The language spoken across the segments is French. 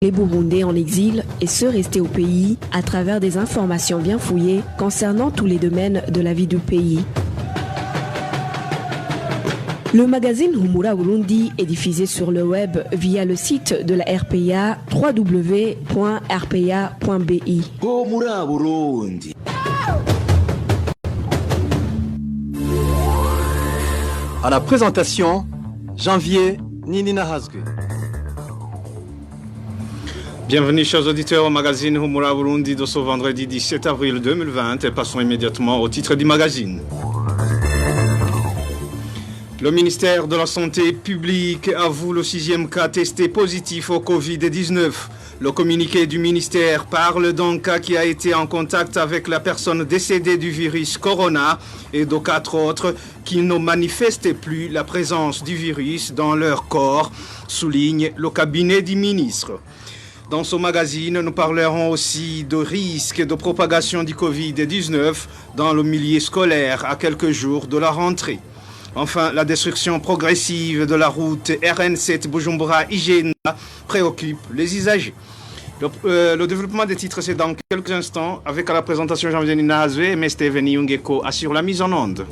Les Burundais en exil et ceux restés au pays à travers des informations bien fouillées concernant tous les domaines de la vie du pays. Le magazine Humura Burundi est diffusé sur le web via le site de la RPA www.rpa.bi. Humura Burundi. À la présentation, Janvier Ninina Hazgue. Bienvenue chers auditeurs au magazine Humura Burundi de ce vendredi 17 avril 2020 et passons immédiatement au titre du magazine. Le ministère de la Santé publique avoue le 6e cas testé positif au Covid-19. Le communiqué du ministère parle d'un cas qui a été en contact avec la personne décédée du virus Corona et de 4 autres qui ne manifestaient plus la présence du virus dans leur corps, souligne le cabinet du ministre. Dans ce magazine, nous parlerons aussi de risques de propagation du Covid-19 dans le milieu scolaire à quelques jours de la rentrée. Enfin, la destruction progressive de la route RN7 Bujumbura-Igena préoccupe les usagers. Le développement des titres, c'est dans quelques instants, avec à la présentation Jean-Vianney Nahazwe et M. Steven Yungeko assure la mise en onde.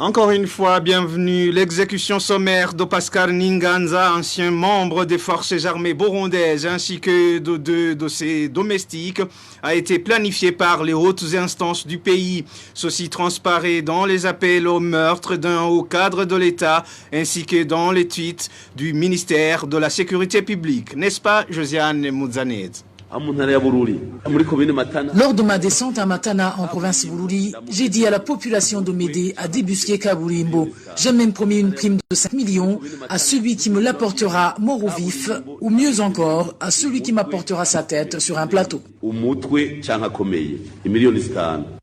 Encore une fois, bienvenue. L'exécution sommaire de Pascal Ninganza, ancien membre des forces armées burundaises, ainsi que de deux de ses domestiques, a été planifiée par les hautes instances du pays. Ceci transparaît dans les appels au meurtre d'un haut cadre de l'État, ainsi que dans les tweets du ministère de la Sécurité publique. N'est-ce pas, Josiane Mouzaned? Lors de ma descente à Matana, en province Bururi, j'ai dit à la population de m'aider à débusquer Kaburimbo. J'ai même promis une prime de 5 millions à celui qui me l'apportera mort ou vif, ou mieux encore, à celui qui m'apportera sa tête sur un plateau.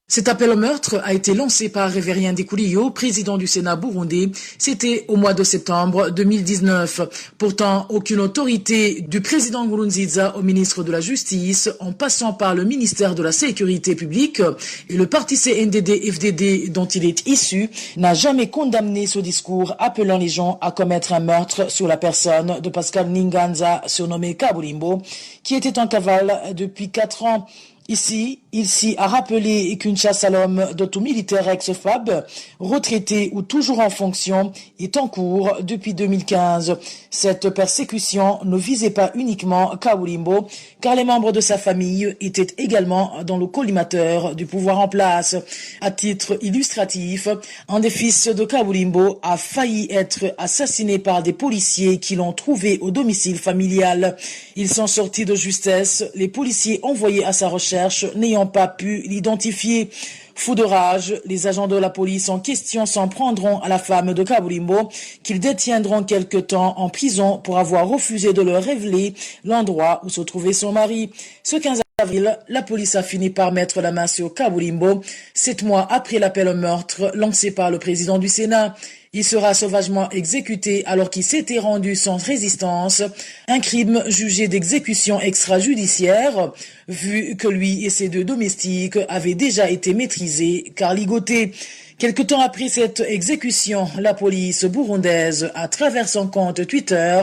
Cet appel au meurtre a été lancé par Révérien Ndikuliyo, président du Sénat burundais. C'était au mois de septembre 2019. Pourtant, aucune autorité du président Nkurunziza au ministre de la Justice, en passant par le ministère de la Sécurité publique et le parti CNDD-FDD dont il est issu, n'a jamais condamné ce discours appelant les gens à commettre un meurtre sur la personne de Pascal Ninganza, surnommé Kaburimbo, qui était en cavale depuis 4 ans. Ici, il s'y a rappelé qu'une chasse à l'homme de tout militaire ex-FAB, retraité ou toujours en fonction, est en cours depuis 2015. Cette persécution ne visait pas uniquement Kaburimbo, car les membres de sa famille étaient également dans le collimateur du pouvoir en place. À titre illustratif, un des fils de Kaburimbo a failli être assassiné par des policiers qui l'ont trouvé au domicile familial. Ils sont sortis de justesse, les policiers envoyés à sa recherche n'ayant pas pu l'identifier. Fou de rage, les agents de la police en question s'en prendront à la femme de Kaburimbo, qu'ils détiendront quelque temps en prison pour avoir refusé de leur révéler l'endroit où se trouvait son mari. Ce 15 avril, la police a fini par mettre la main sur Kaburimbo, 7 mois après l'appel au meurtre lancé par le président du Sénat. Il sera sauvagement exécuté alors qu'il s'était rendu sans résistance, un crime jugé d'exécution extrajudiciaire, vu que lui et ses 2 domestiques avaient déjà été maîtrisés car ligotés. Quelque temps après cette exécution, la police burundaise, à travers son compte Twitter,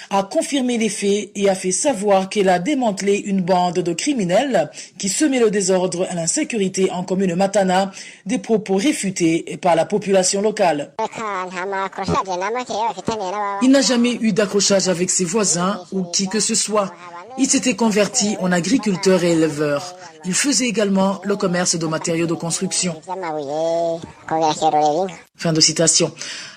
a confirmé les faits et a fait savoir qu'elle a démantelé une bande de criminels qui semaient le désordre et l'insécurité en commune Matana, des propos réfutés par la population locale. Il n'a jamais eu d'accrochage avec ses voisins ou qui que ce soit. Il s'était converti en agriculteur et éleveur. Il faisait également le commerce de matériaux de construction. Fin de citation.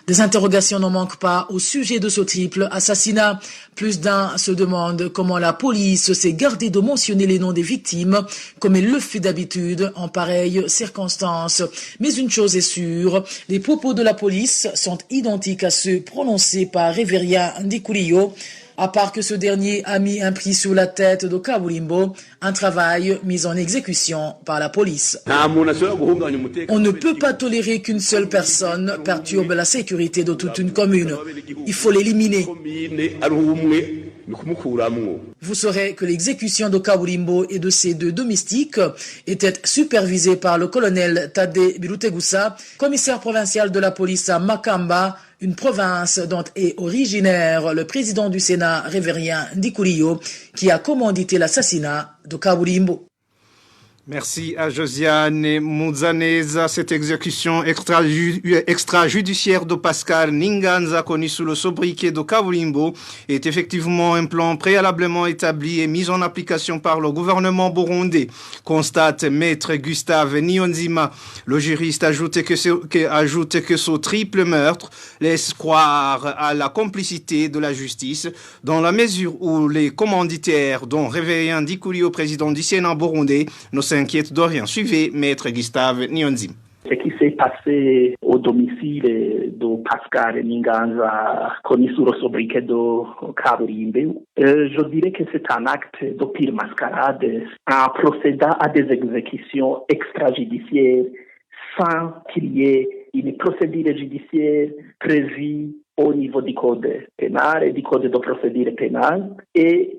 Des interrogations ne manquent pas au sujet de ce triple assassinat. Plus d'un se demande comment la police s'est gardée de mentionner les noms des victimes, comme elle le fait d'habitude en pareilles circonstances. Mais une chose est sûre, les propos de la police sont identiques à ceux prononcés par Révérien Ndikuliyo, à part que ce dernier a mis un prix sur la tête de Kaburimbo, un travail mis en exécution par la police. On ne peut pas tolérer qu'une seule personne perturbe la sécurité de toute une commune. Il faut l'éliminer. Vous saurez que l'exécution de Kaburimbo et de ses 2 domestiques était supervisée par le colonel Tade Birutegusa, commissaire provincial de la police à Makamba, une province dont est originaire le président du Sénat, Révérien Ndikurio, qui a commandité l'assassinat de Kaburimbo. Merci à Josiane Mouzaneza. Cette exécution extrajudiciaire de Pascal Ninganza, connu sous le sobriquet de Kaburimbo, est effectivement un plan préalablement établi et mis en application par le gouvernement burundais, constate maître Gustave Niyonzima. Le juriste ajoute que ce triple meurtre laisse croire à la complicité de la justice, dans la mesure où les commanditaires, dont Révérien Ndikurio, président du Sénat burundais, ne s'inquiète de rien. Suivez Maître Gustave Niyonzima. Ce qui s'est passé au domicile de Pascal Ninganza, connu sous le sobriquet de Kaburimbo, je dirais que c'est un acte de pire mascarade en procédant à des exécutions extrajudiciaires sans qu'il y ait une procédure judiciaire prévue au niveau du code pénal et du code de procédure pénale. Et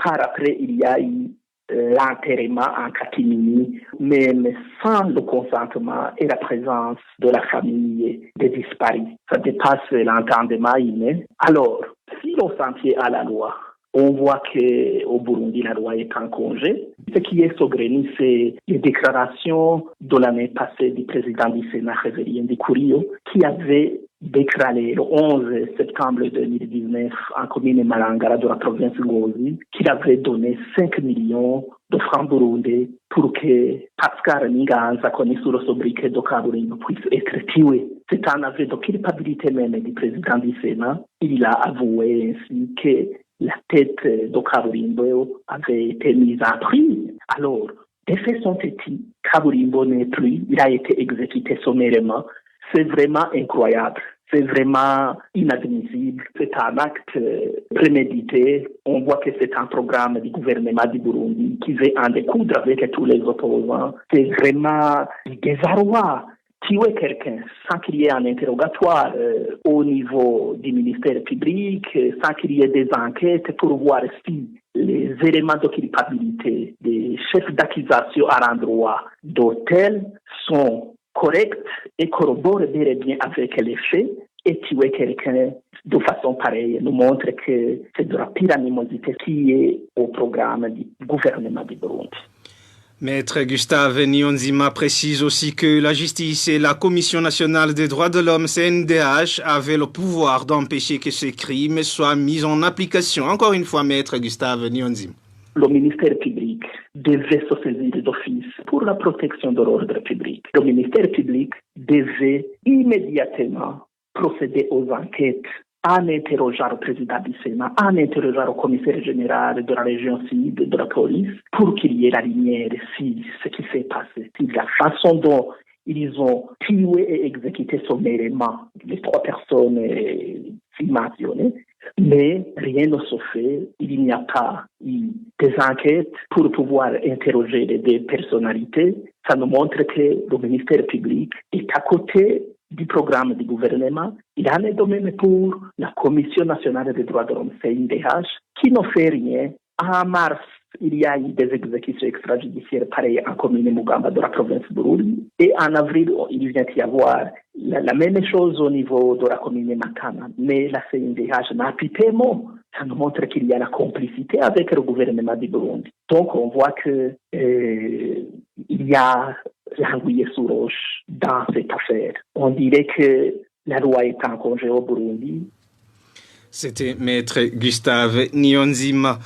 par après, il y a eu l'enterrement en catimini, même sans le consentement et la présence de la famille des disparus. Ça dépasse l'entendement humain. Alors, si l'on s'en tient à la loi, on voit qu'au Burundi, la loi est en congé. Ce qui est saugrenu, c'est les déclarations de l'année passée du président du Sénat, Révérien Ndikurio, qui avait déclaré le 11 septembre 2019 en commune Malangara de la province Ngozi qu'il avait donné 5 millions de francs burundais pour que Pascal Ninganza, connu sous le sobriquet de Kaburimbo, puisse être tué. C'est un aveu de culpabilité même du président du Sénat. Il a avoué ainsi que la tête de Kaburimbo avait été mise en prix. Alors, les faits sont têtus. Kaburimbo n'est plus. Il a été exécuté sommairement. C'est vraiment incroyable. C'est vraiment inadmissible. C'est un acte prémédité. On voit que c'est un programme du gouvernement du Burundi qui veut en découdre avec tous les opposants. C'est vraiment du désarroi. Tuer quelqu'un sans qu'il y ait un interrogatoire au niveau du ministère public, sans qu'il y ait des enquêtes pour voir si les éléments de culpabilité des chefs d'accusation à l'endroit d'hôtel sont corrects et corroborent bel et bien avec les faits. Et tuer quelqu'un de façon pareille nous montre que c'est de la pire animosité qui est au programme du gouvernement du Burundi. Maître Gustave Niyonzima précise aussi que la justice et la Commission nationale des droits de l'homme, CNDH, avaient le pouvoir d'empêcher que ces crimes soient mis en application. Encore une fois, Maître Gustave Niyonzima. Le ministère public devait se saisir d'office pour la protection de l'ordre public. Le ministère public devait immédiatement procéder aux enquêtes en interrogeant le président du Sénat, en interrogeant le commissaire général de la région sud de la police, pour qu'il y ait la lumière sur ce qui s'est passé, sur la façon dont ils ont tué et exécuté sommairement les 3 personnes mentionnées. Mais rien ne se fait, il n'y a pas eu des enquêtes pour pouvoir interroger les 2 personnalités. Ça nous montre que le ministère public est à côté du programme du gouvernement. Il en est de même pour la Commission nationale des droits de l'homme, CNDH, qui ne fait rien. En mars, il y a eu des exécutions extrajudiciaires pareilles en commune Mugamba de la province de Burundi. Et en avril, il vient d'y avoir la même chose au niveau de la commune Matana. Mais la CNDH n'a plus de mots. Ça nous montre qu'il y a la complicité avec le gouvernement du Burundi. Donc, on voit que il y a l'anguille sous roche dans cette affaire. On dirait que la loi est en congé au Burundi. C'était Maître Gustave Niyonzima.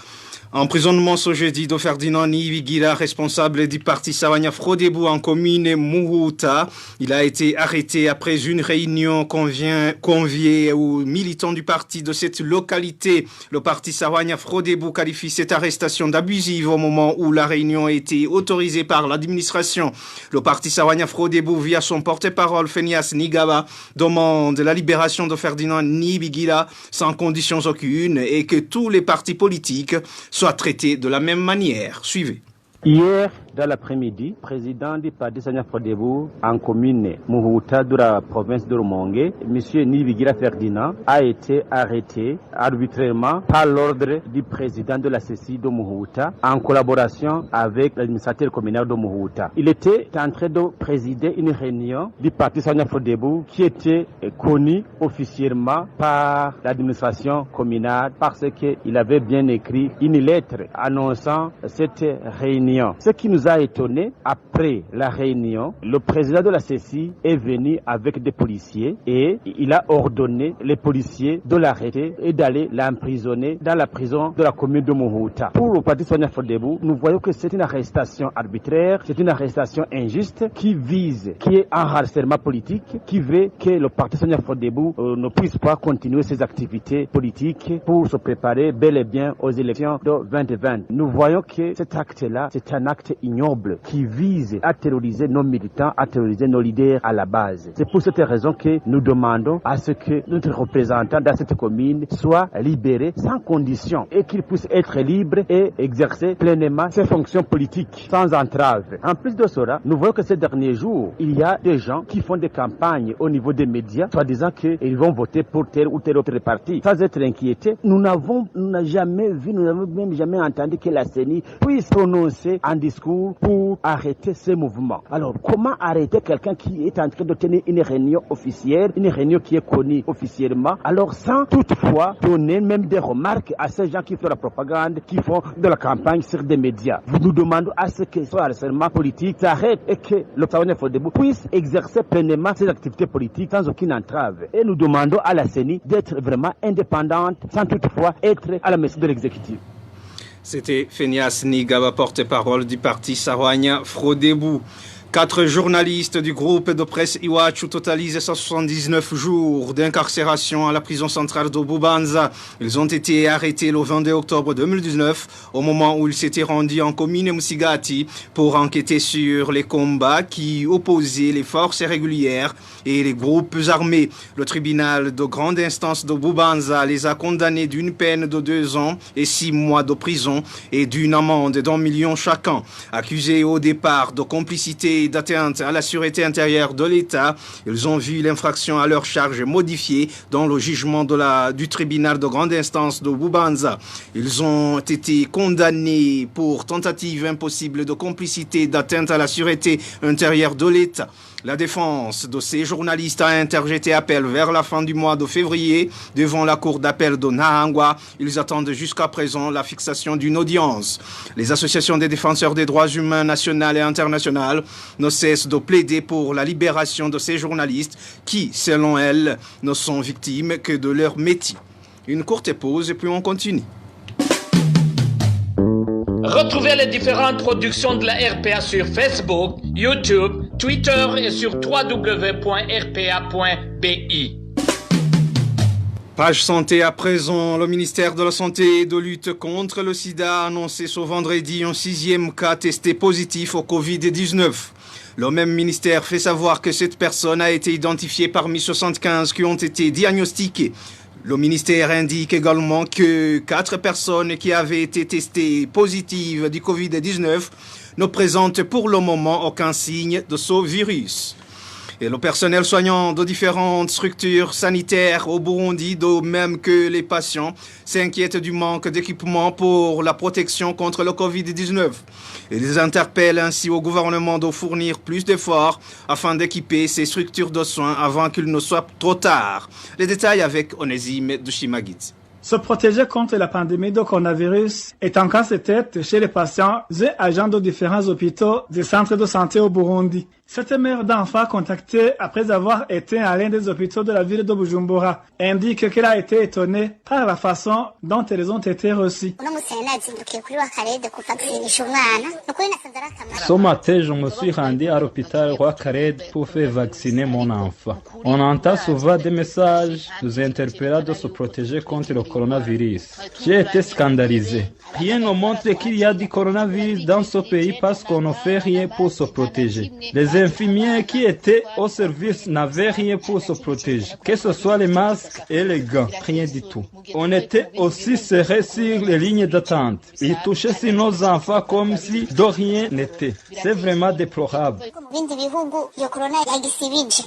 Emprisonnement ce jeudi de Ferdinand Niyibigila, responsable du parti Sawanya Frodebu en commune Muhuta. Il a été arrêté après une réunion conviée aux militants du parti de cette localité. Le parti Sawanya Frodebu qualifie cette arrestation d'abusive au moment où la réunion a été autorisée par l'administration. Le parti Sawanya Frodebu, via son porte-parole Phineas Nigaba, demande la libération de Ferdinand Niyibigila sans conditions aucune et que tous les partis politiques soient traités de la même manière. Suivez. Hier, dans l'après-midi, président du parti Sanyafrodebo en commune Muhuta de la province de Rumongue, M. Nibigira Ferdinand, a été arrêté arbitrairement par l'ordre du président de la CECI de Muhuta en collaboration avec l'administrateur communal de Muhuta. Il était en train de présider une réunion du parti Sanyafrodebo qui était connu officiellement par l'administration communale parce qu'il avait bien écrit une lettre annonçant cette réunion. Ce qui nous a étonné, après la réunion, le président de la CECI est venu avec des policiers et il a ordonné les policiers de l'arrêter et d'aller l'emprisonner dans la prison de la commune de Muhuta. Pour le parti Sanyafrodebo, nous voyons que c'est une arrestation arbitraire, c'est une arrestation injuste qui est un harcèlement politique, qui veut que le parti Sanyafrodebo ne puisse pas continuer ses activités politiques pour se préparer bel et bien aux élections de 2020. Nous voyons que cet acte-là, c'est un acte ignoble qui vise à terroriser nos militants, à terroriser nos leaders à la base. C'est pour cette raison que nous demandons à ce que notre représentant dans cette commune soit libéré sans condition et qu'il puisse être libre et exercer pleinement ses fonctions politiques sans entrave. En plus de cela, nous voyons que ces derniers jours, il y a des gens qui font des campagnes au niveau des médias, soit disant qu'ils vont voter pour tel ou tel autre parti. Sans être inquiétés, nous n'avons jamais vu, nous n'avons même jamais entendu que la CENI puisse prononcer un discours pour arrêter ces mouvements. Alors, comment arrêter quelqu'un qui est en train de tenir une réunion officielle, une réunion qui est connue officiellement, alors sans toutefois donner même des remarques à ces gens qui font la propagande, qui font de la campagne sur des médias. Nous demandons à ce que ce harcèlement politique s'arrête et que le Sanyafrodebo puisse exercer pleinement ses activités politiques sans aucune entrave. Et nous demandons à la CENI d'être vraiment indépendante sans toutefois être à la merci de l'exécutif. C'était Fenias Nigaba, porte-parole du parti Sanyafrodebo. 4 journalistes du groupe de presse Iwachu totalisent 179 jours d'incarcération à la prison centrale de Bubanza. Ils ont été arrêtés le 22 octobre 2019 au moment où ils s'étaient rendus en commune Musigati pour enquêter sur les combats qui opposaient les forces régulières et les groupes armés. Le tribunal de grande instance de Bubanza les a condamnés d'une peine de 2 ans et 6 mois de prison et d'une amende d'1 million chacun. Accusés au départ de complicité et d'atteinte à la sûreté intérieure de l'État, ils ont vu l'infraction à leur charge modifiée dans le jugement du tribunal de grande instance de Bubanza. Ils ont été condamnés pour tentative impossible de complicité d'atteinte à la sûreté intérieure de l'État. La défense de ces journalistes a interjeté appel vers la fin du mois de février devant la cour d'appel de Nahangwa. Ils attendent jusqu'à présent la fixation d'une audience. Les associations des défenseurs des droits humains nationales et internationales ne cessent de plaider pour la libération de ces journalistes qui, selon elles, ne sont victimes que de leur métier. Une courte pause et puis on continue. Retrouvez les différentes productions de la RPA sur Facebook, YouTube, Twitter et sur www.rpa.bi. Page santé à présent. Le ministère de la Santé et de lutte contre le sida a annoncé ce vendredi un 6e cas testé positif au Covid-19. Le même ministère fait savoir que cette personne a été identifiée parmi 75 qui ont été diagnostiquées. Le ministère indique également que 4 personnes qui avaient été testées positives du Covid-19 ne présentent pour le moment aucun signe de ce virus. Et le personnel soignant de différentes structures sanitaires au Burundi, de même que les patients, s'inquiètent du manque d'équipement pour la protection contre le Covid-19. Ils interpellent ainsi au gouvernement de fournir plus d'efforts afin d'équiper ces structures de soins avant qu'il ne soit trop tard. Les détails avec Onésime Dushimagidzi. Se protéger contre la pandémie de coronavirus est en casse-tête chez les patients et agents de différents hôpitaux des centres de santé au Burundi. Cette mère d'enfant contactée après avoir été à l'un des hôpitaux de la ville de Bujumbura indique qu'elle a été étonnée par la façon dont elles ont été reçues. Ce matin, je me suis rendu à l'hôpital Roi Khaled pour faire vacciner mon enfant. On entend souvent des messages nous interpellant de se protéger contre le coronavirus. J'ai été scandalisé. Rien ne montre qu'il y a du coronavirus dans ce pays parce qu'on ne fait rien pour se protéger. Les infirmiers qui étaient au service n'avaient rien pour se protéger, que ce soit les masques et les gants, rien du tout. On était aussi serrés sur les lignes d'attente. Ils touchaient sur nos enfants comme si de rien n'était. C'est vraiment déplorable.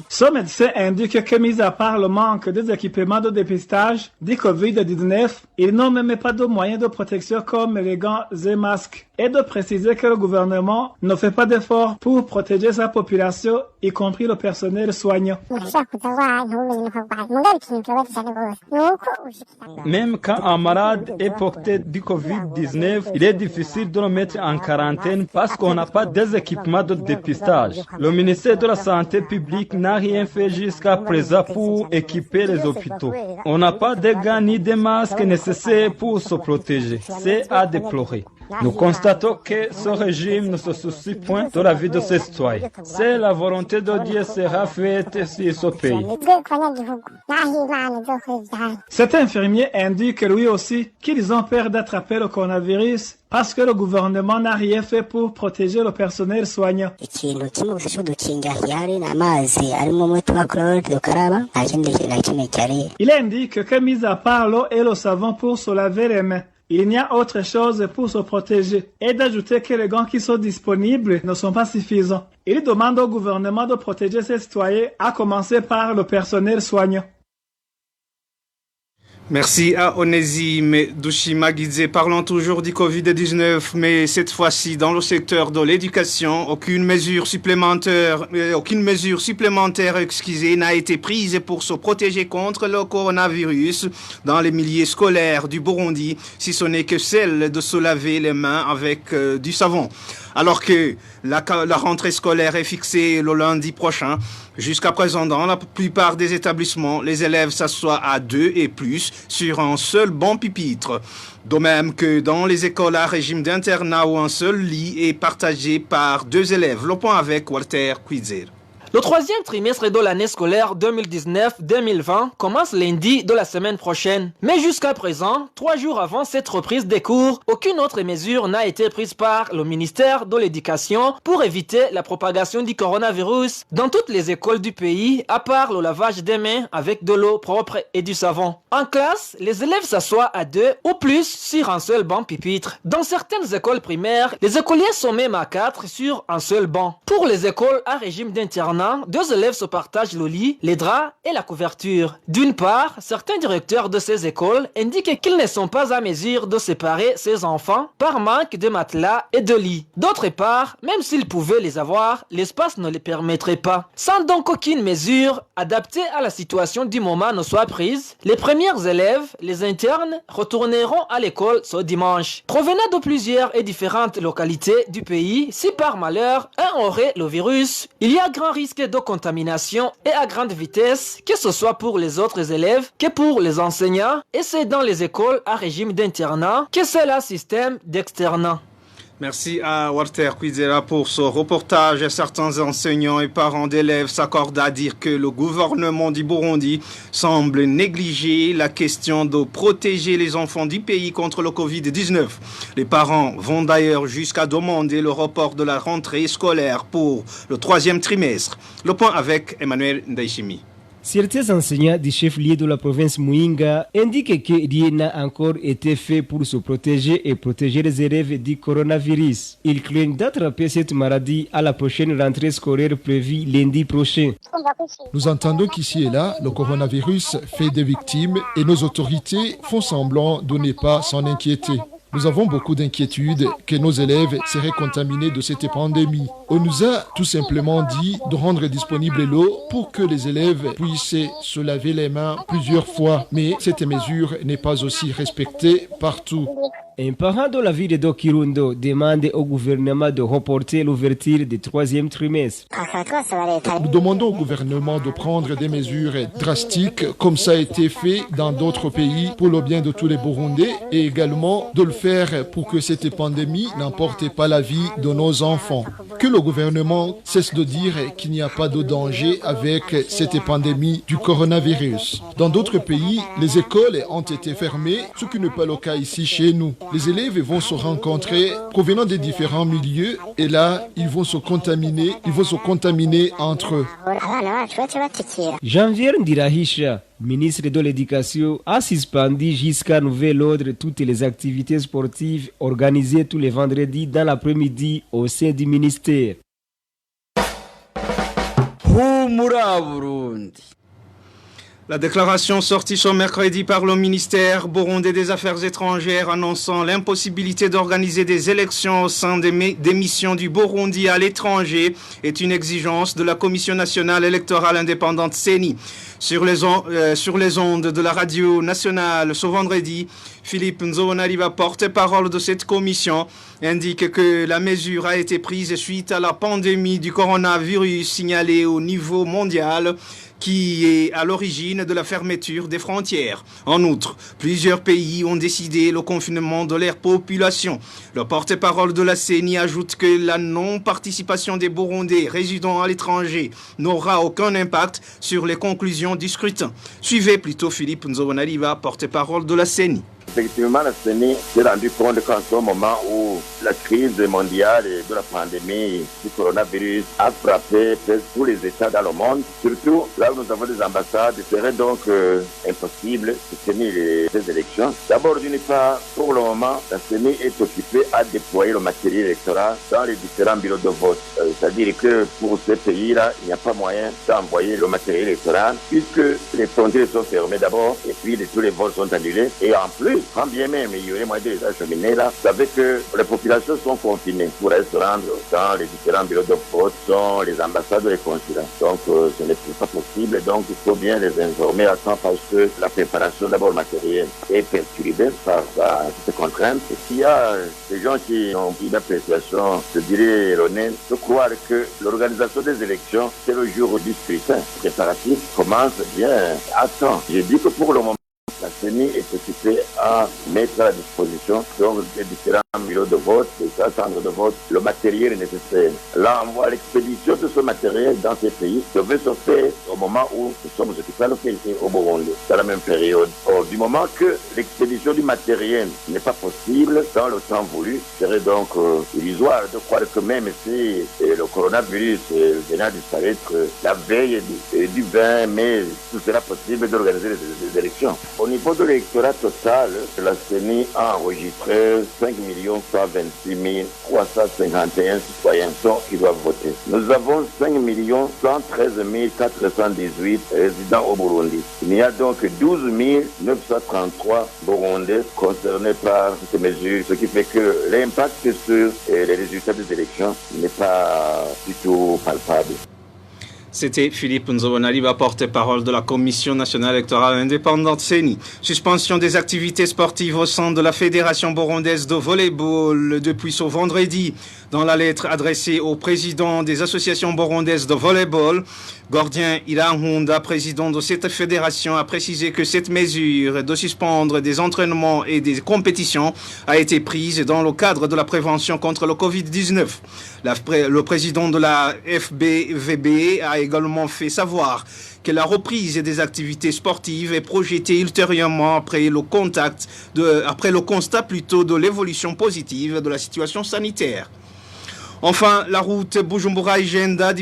Ce médecin indique que, mis à part le manque des équipements de dépistage du Covid-19, ils n'ont même pas de moyens de protection comme les gants et masques. Et de préciser que le gouvernement ne fait pas d'efforts pour protéger sa population, y compris le personnel soignant. Même quand un malade est porté du Covid-19, il est difficile de le mettre en quarantaine parce qu'on n'a pas des équipements de dépistage. Le ministère de la Santé publique n'a rien fait jusqu'à présent pour équiper les hôpitaux. On n'a pas de gants ni de masques nécessaires pour se protéger. C'est à déplorer. Nous constatons que ce régime ne se soucie point de la vie de ses citoyens. C'est la volonté de Dieu sera faite sur ce pays. Cet infirmier indique lui aussi qu'ils ont peur d'attraper le coronavirus parce que le gouvernement n'a rien fait pour protéger le personnel soignant. Il indique que mis à part l'eau et le savon pour se laver les mains, il n'y a autre chose pour se protéger et d'ajouter que les gants qui sont disponibles ne sont pas suffisants. Il demande au gouvernement de protéger ses citoyens, à commencer par le personnel soignant. Merci à Onésime Douchimagidze. Parlons toujours du Covid-19, mais cette fois-ci dans le secteur de l'éducation. Aucune mesure supplémentaire n'a été prise pour se protéger contre le coronavirus dans les milieux scolaires du Burundi, si ce n'est que celle de se laver les mains avec du savon. Alors que la rentrée scolaire est fixée le lundi prochain, jusqu'à présent, dans la plupart des établissements, les élèves s'assoient à 2 et plus sur un seul banc pupitre. De même que dans les écoles à régime d'internat où un seul lit est partagé par 2 élèves. Le point avec Walter Kwitzer. Le 3e trimestre de l'année scolaire 2019-2020 commence lundi de la semaine prochaine. Mais jusqu'à présent, 3 jours avant cette reprise des cours, aucune autre mesure n'a été prise par le ministère de l'Éducation pour éviter la propagation du coronavirus dans toutes les écoles du pays, à part le lavage des mains avec de l'eau propre et du savon. En classe, les élèves s'assoient à 2 ou plus sur un seul banc pupitre. Dans certaines écoles primaires, les écoliers sont même à 4 sur un seul banc. Pour les écoles à régime d'internat, 2 élèves se partagent le lit, les draps et la couverture. D'une part, certains directeurs de ces écoles indiquent qu'ils ne sont pas à mesure de séparer ces enfants par manque de matelas et de lits. D'autre part, même s'ils pouvaient les avoir, l'espace ne les permettrait pas. Sans donc aucune mesure adaptée à la situation du moment ne soit prise, les premiers élèves, les internes, retourneront à l'école ce dimanche. Provenant de plusieurs et différentes localités du pays, si par malheur un aurait le virus, il y a grand risque de contamination et à grande vitesse, que ce soit pour les autres élèves que pour les enseignants, et c'est dans les écoles à régime d'internat que c'est le système d'externat. Merci à Walter Kwizera pour ce reportage. Certains enseignants et parents d'élèves s'accordent à dire que le gouvernement du Burundi semble négliger la question de protéger les enfants du pays contre le Covid-19. Les parents vont d'ailleurs jusqu'à demander le report de la rentrée scolaire pour le 3e trimestre. Le point avec Emmanuel Ndaishimi. Certains enseignants du chef-lieu de la province Muyinga indiquent que rien n'a encore été fait pour se protéger et protéger les élèves du coronavirus. Ils craignent d'attraper cette maladie à la prochaine rentrée scolaire prévue lundi prochain. Nous entendons qu'ici et là, le coronavirus fait des victimes et nos autorités font semblant de ne pas s'en inquiéter. Nous avons beaucoup d'inquiétudes que nos élèves seraient contaminés de cette pandémie. On nous a tout simplement dit de rendre disponible l'eau pour que les élèves puissent se laver les mains plusieurs fois. Mais cette mesure n'est pas aussi respectée partout. Un parent de la ville de Kirundo demande au gouvernement de reporter l'ouverture du 3e trimestre. Nous demandons au gouvernement de prendre des mesures drastiques comme ça a été fait dans d'autres pays pour le bien de tous les Burundais et également de le faire pour que cette pandémie n'emporte pas la vie de nos enfants. Que le le gouvernement cesse de dire qu'il n'y a pas de danger avec cette pandémie du coronavirus. Dans d'autres pays, les écoles ont été fermées, ce qui n'est pas le cas ici chez nous. Les élèves vont se rencontrer provenant des différents milieux et là, ils vont se contaminer entre eux. Janvier Ndirahisha, ministre de l'Éducation, a suspendu jusqu'à nouvel ordre toutes les activités sportives organisées tous les vendredis dans l'après-midi au sein du ministère. La déclaration sortie ce mercredi par le ministère burundais des Affaires étrangères annonçant l'impossibilité d'organiser des élections au sein des missions du Burundi à l'étranger est une exigence de la Commission nationale électorale indépendante CENI. Sur les ondes de la radio nationale ce vendredi, Philippe Nzobonariba, porte-parole de cette commission, indique que la mesure a été prise suite à la pandémie du coronavirus signalée au niveau mondial qui est à l'origine de la fermeture des frontières. En outre, plusieurs pays ont décidé le confinement de leur population. Le porte-parole de la CENI ajoute que la non-participation des Burundais résidant à l'étranger n'aura aucun impact sur les conclusions du scrutin. Suivez plutôt Philippe Nzobonariba, porte-parole de la CENI. Effectivement, la CENI s'est rendu compte qu'en ce moment où la crise mondiale et de la pandémie du coronavirus a frappé tous les États dans le monde, surtout là où nous avons des ambassades, il serait donc impossible de tenir les élections. D'abord, d'une part, pour le moment, la CENI est occupée à déployer le matériel électoral dans les différents bureaux de vote. C'est-à-dire que pour ces pays-là, il n'y a pas moyen d'envoyer le matériel électoral puisque les frontières sont fermées d'abord et puis tous les vols sont annulés. Et en plus, quand bien même il y aurait moyen de les acheminer là, vous savez que les populations sont confinées pour se rendre dans les différents bureaux de vote, sont les ambassades et les consulats. Donc ce n'est plus pas possible, donc il faut bien les informer à temps parce que la préparation d'abord matérielle est perturbée par ces contraintes. Et s'il y a des gens qui ont une appréciation, je dirais erronée, de croire que l'organisation des élections, c'est le jour du scrutin. Les préparatifs commencent bien à temps. Je dis que pour le moment, la CENI est occupée à mettre à la disposition donc des différents bureaux de vote, des centres de vote, le matériel nécessaire. L'envoi, l'expédition de ce matériel dans ces pays devait se faire au moment où nous sommes occupés à le faire au Burundi, dans la même période. Or, du moment que l'expédition du matériel n'est pas possible dans le temps voulu, il serait donc illusoire de croire que même si le coronavirus venait à disparaître la veille du 20 mai, tout sera possible d'organiser les élections. Au niveau de l'électorat total, la CENI a enregistré 5 126 351 citoyens qui doivent voter. Nous avons 5 113 418 résidents au Burundi. Il y a donc 12 933 Burundais concernés par ces mesures, ce qui fait que l'impact sur les résultats des élections n'est pas du tout palpable. C'était Philippe Nzobonariba, porte-parole de la Commission nationale électorale indépendante CENI. Suspension des activités sportives au sein de la Fédération burundaise de volleyball depuis ce vendredi. Dans la lettre adressée au président des associations burundaises de volleyball, Gordien Irahunda, président de cette fédération, a précisé que cette mesure de suspendre des entraînements et des compétitions a été prise dans le cadre de la prévention contre le Covid-19. Le président de la FBVB a également fait savoir que la reprise des activités sportives est projetée ultérieurement après le constat plutôt de l'évolution positive de la situation sanitaire. Enfin, la route Bujumbura-Igenda,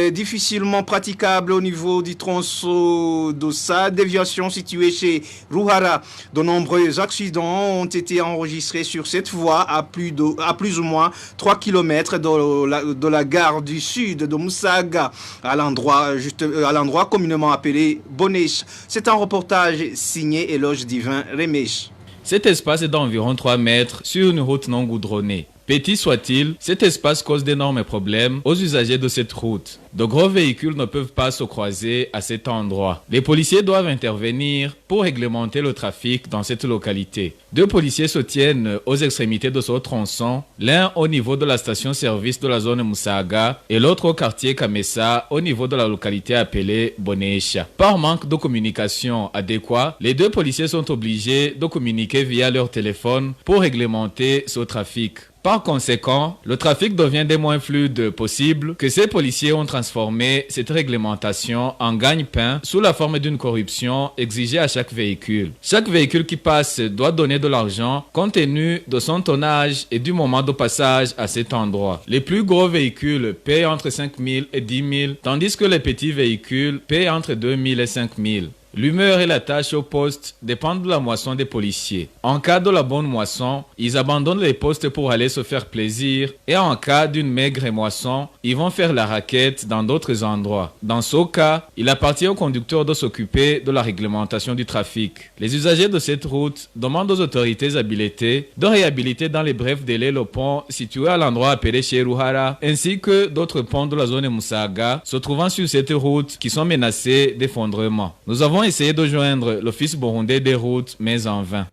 difficilement praticable au niveau du tronçon de sa déviation située chez Ruhara. De nombreux accidents ont été enregistrés sur cette voie à plus ou moins 3 km de la gare du sud de Musaga, à l'endroit communément appelé Bonesh. C'est un reportage signé Éloge Divin Remesh. Cet espace est d'environ 3 mètres sur une route non goudronnée. Petit soit-il, cet espace cause d'énormes problèmes aux usagers de cette route. De gros véhicules ne peuvent pas se croiser à cet endroit. Les policiers doivent intervenir pour réglementer le trafic dans cette localité. 2 policiers se tiennent aux extrémités de ce tronçon, l'un au niveau de la station-service de la zone Musaga et l'autre au quartier Kamesa au niveau de la localité appelée Bonesha. Par manque de communication adéquat, les 2 policiers sont obligés de communiquer via leur téléphone pour réglementer ce trafic. Par conséquent, le trafic devient des moins fluide possible que ces policiers ont transformé cette réglementation en gagne-pain sous la forme d'une corruption exigée à chaque véhicule. Chaque véhicule qui passe doit donner de l'argent compte tenu de son tonnage et du moment de passage à cet endroit. Les plus gros véhicules paient entre 5 000 et 10 000, tandis que les petits véhicules paient entre 2 000 et 5 000. L'humeur et la tâche au poste dépendent de la moisson des policiers. En cas de la bonne moisson, ils abandonnent les postes pour aller se faire plaisir et en cas d'une maigre moisson, ils vont faire la raquette dans d'autres endroits. Dans ce cas, il appartient aux conducteurs de s'occuper de la réglementation du trafic. Les usagers de cette route demandent aux autorités habilitées de réhabiliter dans les brefs délais le pont situé à l'endroit appelé Cheruhara ainsi que d'autres ponts de la zone Musaga se trouvant sur cette route qui sont menacés d'effondrement. Nous avons essayé de joindre l'Office burundais des routes, mais en vain.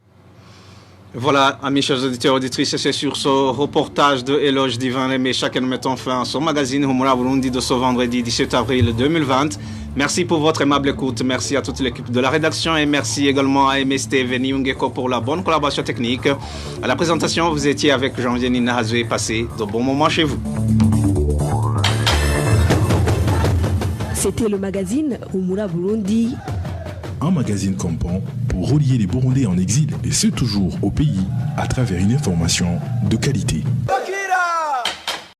Voilà, amis chers auditeurs et auditrices, c'est sur ce reportage de Éloge Divin Remécha que nous mettons fin à ce magazine Humura Burundi de ce vendredi 17 avril 2020. Merci pour votre aimable écoute, merci à toute l'équipe de la rédaction et merci également à MST Veniungeko pour la bonne collaboration technique. À la présentation, vous étiez avec Janvier Ninahazoué. Passez de bons moments chez vous. C'était le magazine Humura Burundi. Un magazine comprend pour relier les Burundais en exil, et ce toujours au pays, à travers une information de qualité.